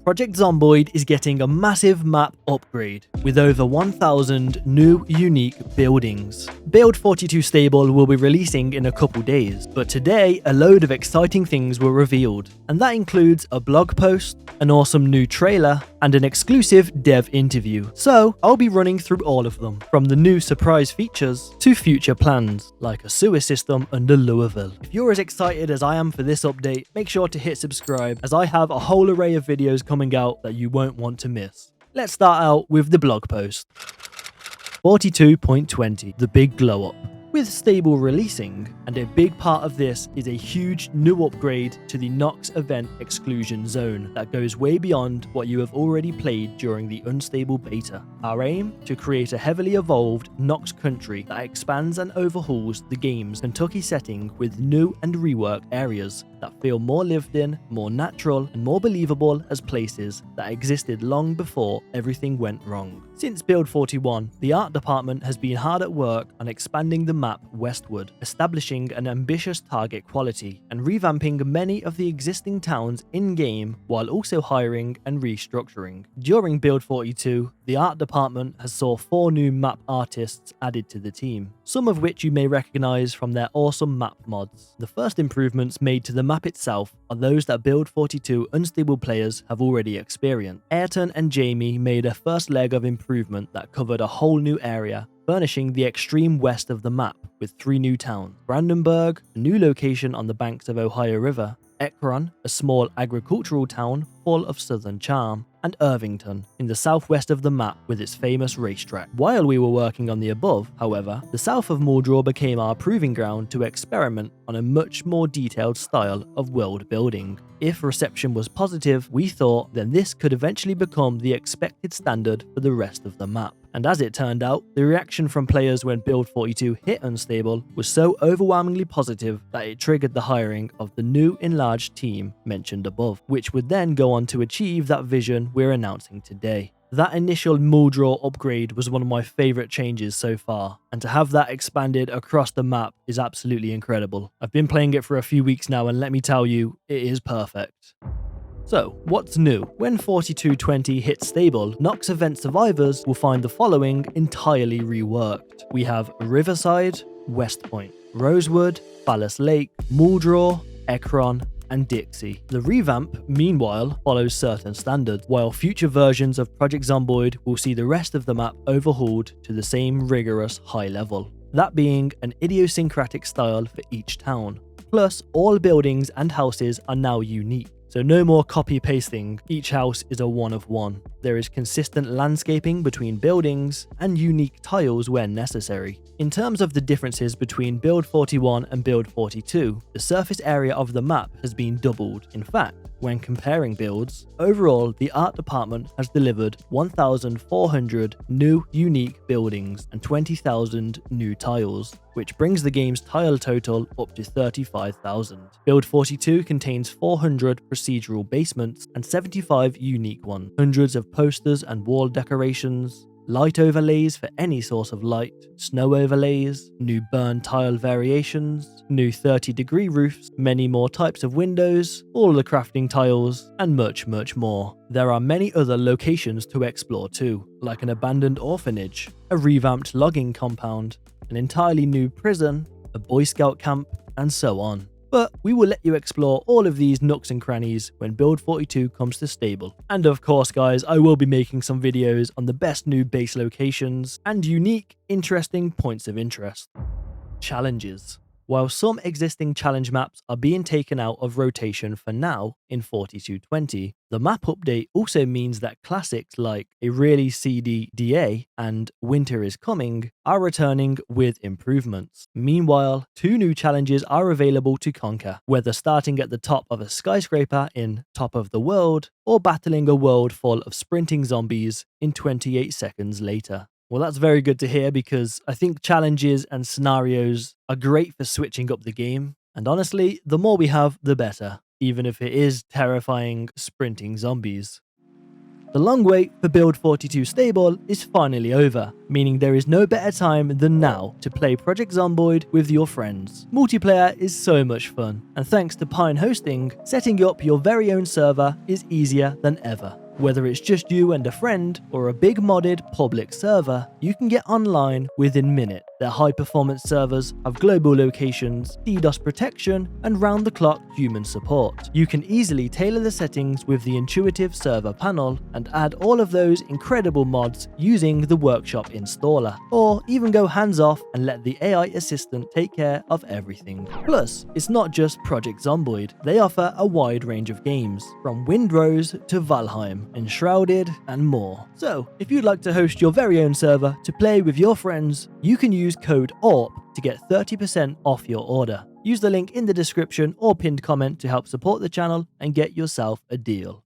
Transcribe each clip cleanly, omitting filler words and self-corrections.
Project Zomboid is getting a massive map upgrade with over 1,000 new unique buildings. Build 42 Stable will be releasing in a couple days, but today a load of exciting things were revealed, and that includes a blog post, an awesome new trailer, and an exclusive dev interview. So I'll be running through all of them, from the new surprise features to future plans, like a sewer system under Louisville. If you're as excited as I am for this update, make sure to hit subscribe, as I have a whole array of videos coming out that you won't want to miss. Let's start out with the blog post. 42.20, the big glow up. With Stable releasing, and a big part of this is a huge new upgrade to the Nox event exclusion zone that goes way beyond what you have already played during the Unstable beta. Our aim? To create a heavily evolved Nox country that expands and overhauls the game's Kentucky setting with new and reworked areas that feel more lived in, more natural, and more believable as places that existed long before everything went wrong. Since Build 41, the art department has been hard at work on expanding the map westward, establishing an ambitious target quality, and revamping many of the existing towns in-game while also hiring and restructuring. During Build 42, the art department has saw 4 new map artists added to the team, some of which you may recognize from their awesome map mods. The first improvements made to the map itself are those that Build 42 Unstable players have already experienced. Ayrton and Jamie made a first leg of improvement that covered a whole new area, furnishing the extreme west of the map with 3 new towns: Brandenburg, a new location on the banks of Ohio River; Ekron, a small agricultural town full of southern charm; and Irvington, in the southwest of the map with its famous racetrack. While we were working on the above, however, the south of Mordor became our proving ground to experiment on a much more detailed style of world building. If reception was positive, we thought then this could eventually become the expected standard for the rest of the map. And as it turned out, the reaction from players when Build 42 hit Unstable was so overwhelmingly positive that it triggered the hiring of the new enlarged team mentioned above, which would then go on to achieve that vision we're announcing today. That initial Mordor upgrade was one of my favourite changes so far, and to have that expanded across the map is absolutely incredible. I've been playing it for a few weeks now, and let me tell you, it is perfect. So, what's new? When 4220 hits Stable, Nox event survivors will find the following entirely reworked. We have Riverside, West Point, Rosewood, Ballast Lake, Mordor, Ekron, and Dixie. The revamp, meanwhile, follows certain standards, while future versions of Project Zomboid will see the rest of the map overhauled to the same rigorous high level, that being an idiosyncratic style for each town. Plus, all buildings and houses are now unique, so no more copy-pasting, each house is a one of one. There is consistent landscaping between buildings and unique tiles where necessary. In terms of the differences between Build 41 and Build 42, the surface area of the map has been doubled. In fact, when comparing builds, overall the art department has delivered 1,400 new unique buildings and 20,000 new tiles, which brings the game's tile total up to 35,000. Build 42 contains 400 procedural basements and 75 unique ones, hundreds of posters and wall decorations, light overlays for any source of light, snow overlays, new burn tile variations, new 30-degree roofs, many more types of windows, all the crafting tiles, and much more. There are many other locations to explore too, like an abandoned orphanage, a revamped logging compound, an entirely new prison, a Boy Scout camp, and so on. But we will let you explore all of these nooks and crannies when Build 42 comes to Stable. And of course guys, I will be making some videos on the best new base locations and unique, interesting points of interest. Challenges. While some existing challenge maps are being taken out of rotation for now in 4220, the map update also means that classics like A Really Seedy DA and Winter is Coming are returning with improvements. Meanwhile, 2 new challenges are available to conquer, whether starting at the top of a skyscraper in Top of the World or battling a world full of sprinting zombies in 28 seconds later. Well, that's very good to hear, because I think challenges and scenarios are great for switching up the game, and honestly, the more we have, the better, even if it is terrifying sprinting zombies. The long wait for Build 42 Stable is finally over, meaning there is no better time than now to play Project Zomboid with your friends. Multiplayer is so much fun, and thanks to Pine Hosting, setting up your very own server is easier than ever. Whether it's just you and a friend, or a big modded public server, you can get online within minutes. Their high-performance servers have global locations, DDoS protection, and round-the-clock human support. You can easily tailor the settings with the intuitive server panel, and add all of those incredible mods using the Workshop installer, or even go hands-off and let the AI assistant take care of everything. Plus, it's not just Project Zomboid. They offer a wide range of games, from Windrose to Valheim, Enshrouded, and more. So, if you'd like to host your very own server to play with your friends, you can use code AWP to get 30% off your order. Use the link in the description or pinned comment to help support the channel and get yourself a deal.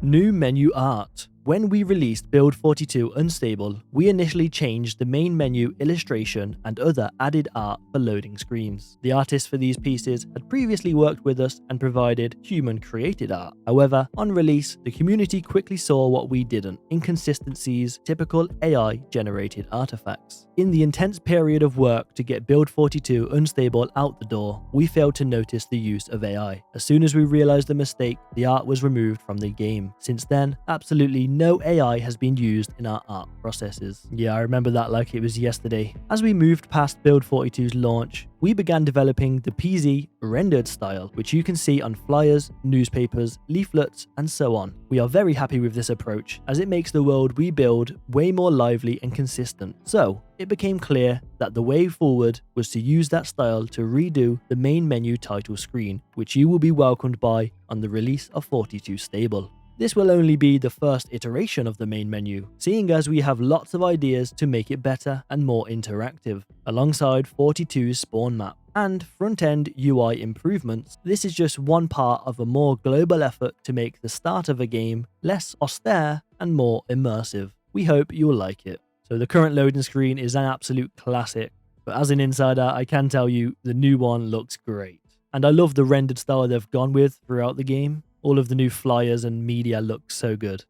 New menu art. When we released Build 42 Unstable, we initially changed the main menu illustration and other added art for loading screens. The artists for these pieces had previously worked with us and provided human-created art. However, on release, the community quickly saw what we didn't: inconsistencies, typical AI-generated artifacts. In the intense period of work to get Build 42 Unstable out the door, we failed to notice the use of AI. As soon as we realized the mistake, the art was removed from the game. Since then, absolutely no AI has been used in our art processes. Yeah, I remember that like it was yesterday. As we moved past Build 42's launch, we began developing the PZ rendered style, which you can see on flyers, newspapers, leaflets, and so on. We are very happy with this approach, as it makes the world we build way more lively and consistent. So, it became clear that the way forward was to use that style to redo the main menu title screen, which you will be welcomed by on the release of 42 Stable. This will only be the first iteration of the main menu, seeing as we have lots of ideas to make it better and more interactive. Alongside 42's spawn map and front-end UI improvements, this is just one part of a more global effort to make the start of a game less austere and more immersive. We hope you'll like it. So the current loading screen is an absolute classic, but as an insider, I can tell you the new one looks great. And I love the rendered style they've gone with throughout the game. All of the new flyers and media look so good.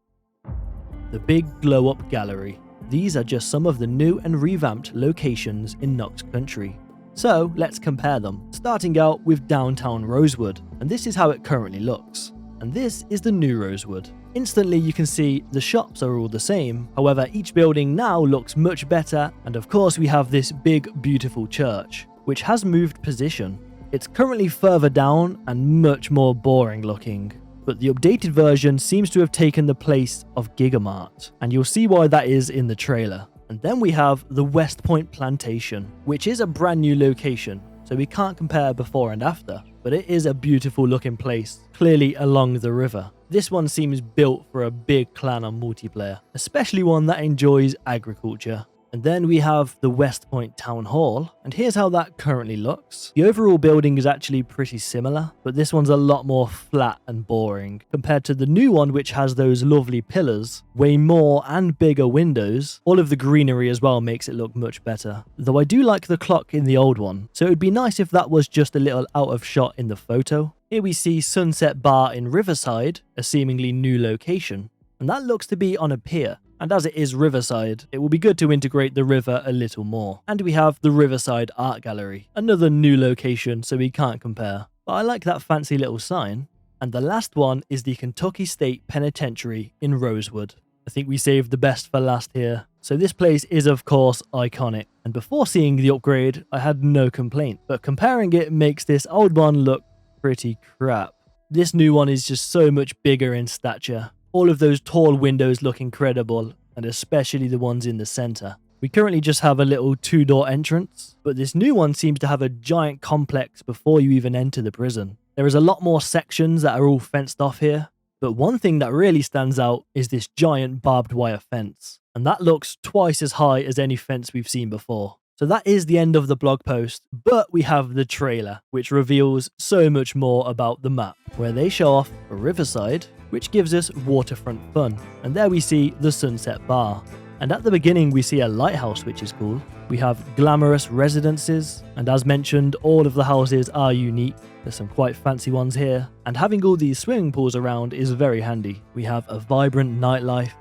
The big glow-up gallery. These are just some of the new and revamped locations in Nox Country. So let's compare them, starting out with downtown Rosewood, and this is how it currently looks. And this is the new Rosewood. Instantly you can see the shops are all the same, however each building now looks much better, and of course we have this big beautiful church, which has moved position. It's currently further down and much more boring looking, but the updated version seems to have taken the place of Gigamart, and you'll see why that is in the trailer. And then we have the West Point Plantation, which is a brand new location, so we can't compare before and after, but it is a beautiful looking place, clearly along the river. This one seems built for a big clan on multiplayer, especially one that enjoys agriculture. And then we have the West Point Town Hall, and here's how that currently looks. The overall building is actually pretty similar, but this one's a lot more flat and boring, compared to the new one which has those lovely pillars, way more and bigger windows. All of the greenery as well makes it look much better. Though I do like the clock in the old one, so it would be nice if that was just a little out of shot in the photo. Here we see Sunset Bar in Riverside, a seemingly new location, and that looks to be on a pier. And as it is Riverside, it will be good to integrate the river a little more. And we have the Riverside Art Gallery, another new location, so we can't compare. But I like that fancy little sign. And the last one is the Kentucky State Penitentiary in Rosewood. I think we saved the best for last here. So this place is of course iconic, and before seeing the upgrade, I had no complaint. But comparing it makes this old one look pretty crap. This new one is just so much bigger in stature. All of those tall windows look incredible, and especially the ones in the center. We currently just have a little two-door entrance, but this new one seems to have a giant complex before you even enter the prison. There is a lot more sections that are all fenced off here, but one thing that really stands out is this giant barbed wire fence, and that looks twice as high as any fence we've seen before. So that is the end of the blog post, but we have the trailer, which reveals so much more about the map, where they show off a Riverside, which gives us waterfront fun, and there we see the Sunset Bar. And at the beginning we see a lighthouse, which is cool. We have glamorous residences, and as mentioned, all of the houses are unique. There's some quite fancy ones here, and having all these swimming pools around is very handy. We have a vibrant nightlife,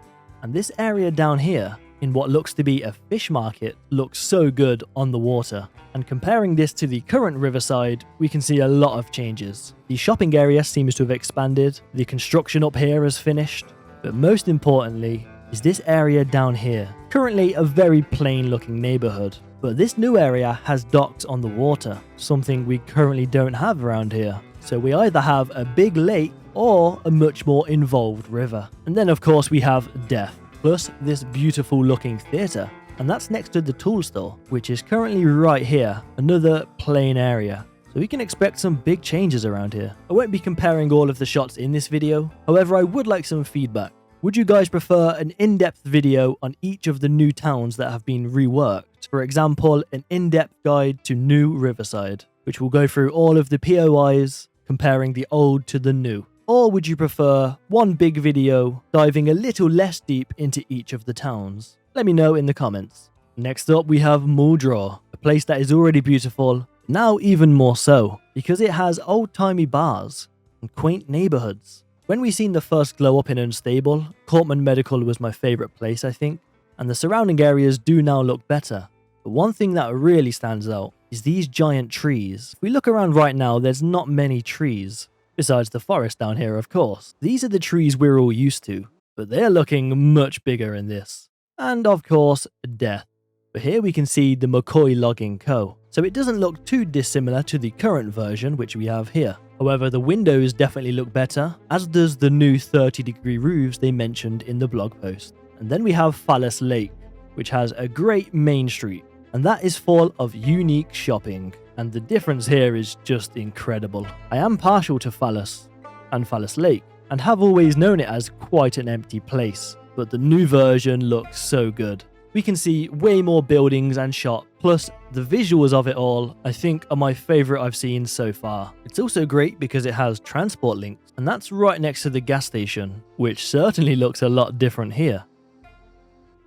and this area down here, in what looks to be a fish market, looks so good on the water. And comparing this to the current riverside, we can see a lot of changes. The shopping area seems to have expanded, the construction up here is finished, but most importantly is this area down here. Currently a very plain looking neighborhood, but this new area has docks on the water, something we currently don't have around here. So we either have a big lake or a much more involved river. And then of course we have death, plus this beautiful looking theatre. And that's next to the tool store, which is currently right here, another plain area. So we can expect some big changes around here. I won't be comparing all of the shots in this video, however I would like some feedback. Would you guys prefer an in-depth video on each of the new towns that have been reworked? For example, an in-depth guide to New Riverside, which will go through all of the POIs, comparing the old to the new. Or would you prefer one big video diving a little less deep into each of the towns? Let me know in the comments. Next up we have Muldraw, a place that is already beautiful, now even more so, because it has old-timey bars and quaint neighborhoods. When we seen the first glow up in Unstable, Cortman Medical was my favorite place, I think, and the surrounding areas do now look better. But one thing that really stands out is these giant trees. If we look around right now, there's not many trees, besides the forest down here of course. These are the trees we're all used to, but they're looking much bigger in this. And of course, death. But here we can see the McCoy Logging Co. So it doesn't look too dissimilar to the current version which we have here. However, the windows definitely look better, as does the new 30-degree roofs they mentioned in the blog post. And then we have Phallus Lake, which has a great main street, and that is full of unique shopping. And the difference here is just incredible. I am partial to Phallus and Phallus Lake, and have always known it as quite an empty place. But the new version looks so good. We can see way more buildings and shops, plus the visuals of it all I think are my favourite I've seen so far. It's also great because it has transport links, and that's right next to the gas station, which certainly looks a lot different here.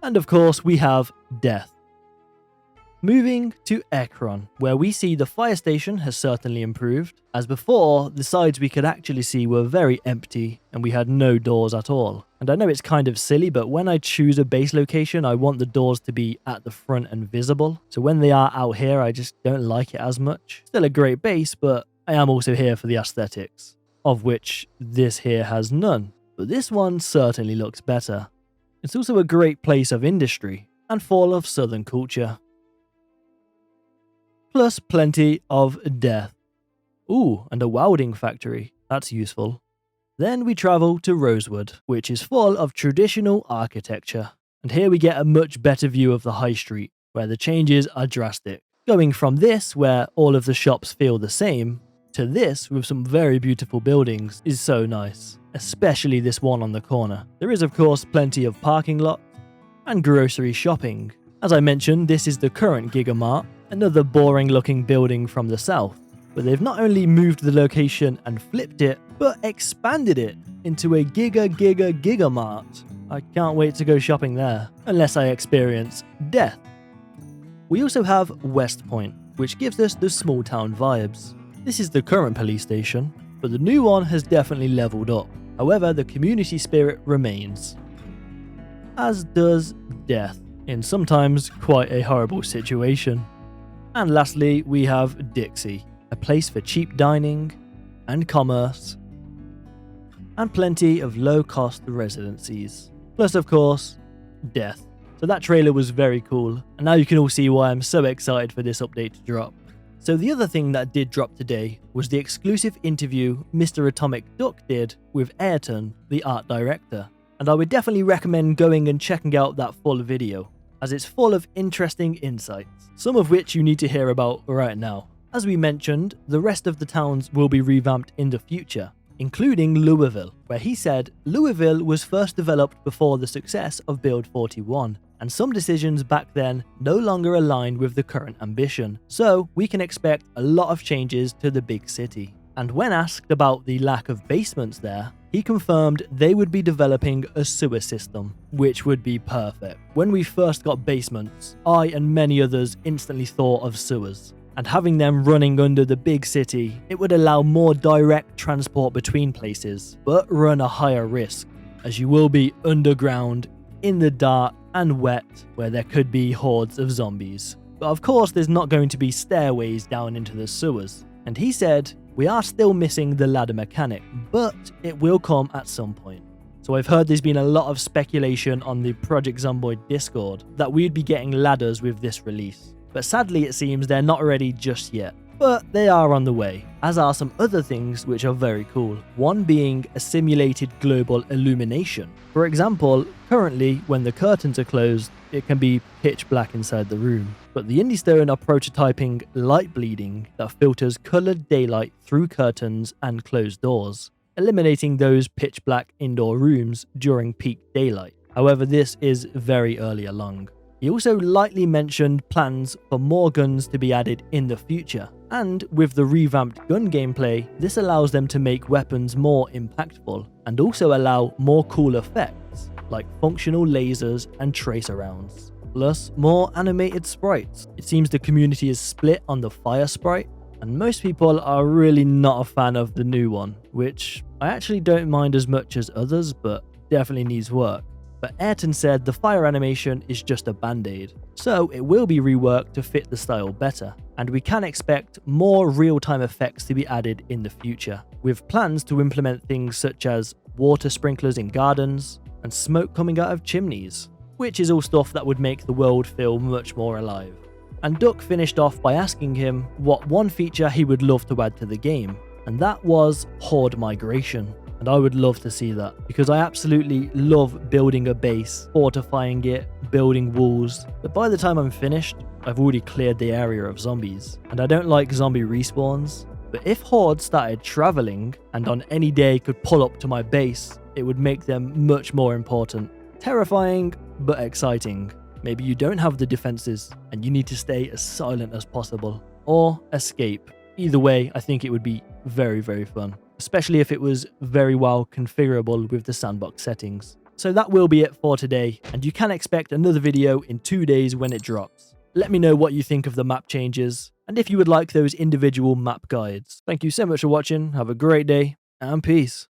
And of course we have death. Moving to Ekron, where we see the fire station has certainly improved, as before the sides we could actually see were very empty and we had no doors at all. And I know it's kind of silly, but when I choose a base location I want the doors to be at the front and visible, so when they are out here I just don't like it as much. Still a great base, but I am also here for the aesthetics, of which this here has none, but this one certainly looks better. It's also a great place of industry and full of southern culture. Plus plenty of death. Ooh, and a welding factory. That's useful. Then we travel to Rosewood, which is full of traditional architecture. And here we get a much better view of the high street, where the changes are drastic. Going from this, where all of the shops feel the same, to this with some very beautiful buildings is so nice. Especially this one on the corner. There is of course plenty of parking lots and grocery shopping. As I mentioned, this is the current Gigamart, another boring looking building from the south, but they've not only moved the location and flipped it, but expanded it into a Gigamart. I can't wait to go shopping there, unless I experience death. We also have West Point, which gives us the small town vibes. This is the current police station, but the new one has definitely leveled up. However, the community spirit remains, as does death, in sometimes quite a horrible situation. And lastly, we have Dixie, a place for cheap dining and commerce, and plenty of low-cost residencies. Plus, of course, death. So that trailer was very cool, and now you can all see why I'm so excited for this update to drop. So the other thing that did drop today was the exclusive interview MrAtomicDuck did with Ayrton, the art director. And I would definitely recommend going and checking out that full video, as it's full of interesting insights, some of which you need to hear about right now. As we mentioned, the rest of the towns will be revamped in the future, including Louisville, where he said Louisville was first developed before the success of Build 41, and some decisions back then no longer aligned with the current ambition, so we can expect a lot of changes to the big city. And when asked about the lack of basements there, he confirmed they would be developing a sewer system, which would be perfect. When we first got basements, I and many others instantly thought of sewers. And having them running under the big city, it would allow more direct transport between places, but run a higher risk, as you will be underground, in the dark and wet, where there could be hordes of zombies. But of course there's not going to be stairways down into the sewers. And he said, we are still missing the ladder mechanic, but it will come at some point. So I've heard there's been a lot of speculation on the Project Zomboid Discord that we'd be getting ladders with this release. But sadly it seems they're not ready just yet. But they are on the way, as are some other things which are very cool. One being a simulated global illumination. For example, currently when the curtains are closed, it can be pitch black inside the room. But the Indie Stone are prototyping light bleeding that filters coloured daylight through curtains and closed doors, eliminating those pitch black indoor rooms during peak daylight. However, this is very early along. He also lightly mentioned plans for more guns to be added in the future, and with the revamped gun gameplay, this allows them to make weapons more impactful and also allow more cool effects like functional lasers and tracer rounds, plus more animated sprites. It seems the community is split on the fire sprite, and most people are really not a fan of the new one, which I actually don't mind as much as others, but definitely needs work. But Ayrton said the fire animation is just a band-aid, so it will be reworked to fit the style better, and we can expect more real-time effects to be added in the future, with plans to implement things such as water sprinklers in gardens and smoke coming out of chimneys, which is all stuff that would make the world feel much more alive. And Duck finished off by asking him what one feature he would love to add to the game, and that was horde migration. And I would love to see that, because I absolutely love building a base, fortifying it, building walls. But by the time I'm finished, I've already cleared the area of zombies. And I don't like zombie respawns. But if hordes started traveling and on any day could pull up to my base, it would make them much more important. Terrifying, but exciting. Maybe you don't have the defenses and you need to stay as silent as possible. Or escape. Either way, I think it would be very, very fun, especially if it was very well configurable with the sandbox settings. So that will be it for today, and you can expect another video in 2 days when it drops. Let me know what you think of the map changes, and if you would like those individual map guides. Thank you so much for watching, have a great day, and peace.